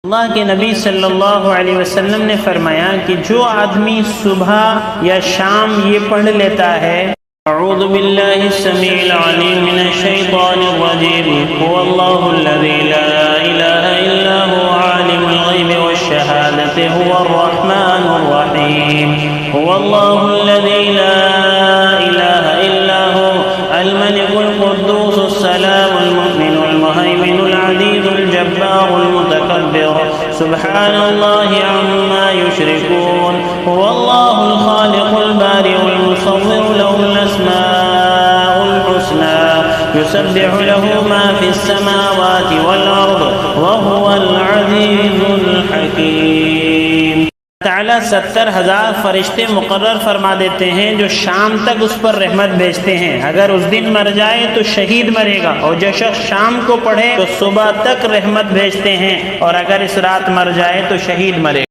अल्लाह के नबी सल्लल्लाहु अलैहि वसल्लम ने फरमाया कि जो आदमी सुबह या शाम ये पढ़ लेता है अऊज़ु बिल्लाहि समीइल अलीम मिनश शैतानिर रजीम हुवल्लाहुल्लज़ी ला इलाहा इल्ला हुवा आलिमुल गैबि वश शहादति हुवर रहमानुर रहीम हुवल्लाहुल्लज़ी ला इलाहा इल्ला हुवल मलिकुल कुद्दूसुस सलामुल मुमिनुल मुहैमिनुल अज़ीज़ुल जब्बारुल मुतकब्बिर सुब्हानल्लाहि अम्मा युश्रिकून हुवल्लाहुल खालिकुल बारिउल मुसव्विरु लहुल अस्माउल हुस्ना युसब्बिहु लहु मा फिस समावाति वल अर्द व हुवल अज़ीज़ुल हकीम। ताला 70,000 फरिश्ते मुकर्रर फरमा देते हैं जो शाम तक उस पर रहमत भेजते हैं। अगर उस दिन मर जाए तो शहीद मरेगा, और जो शख्स शाम को पढ़े तो सुबह तक रहमत भेजते हैं, और अगर इस रात मर जाए तो शहीद मरेगा।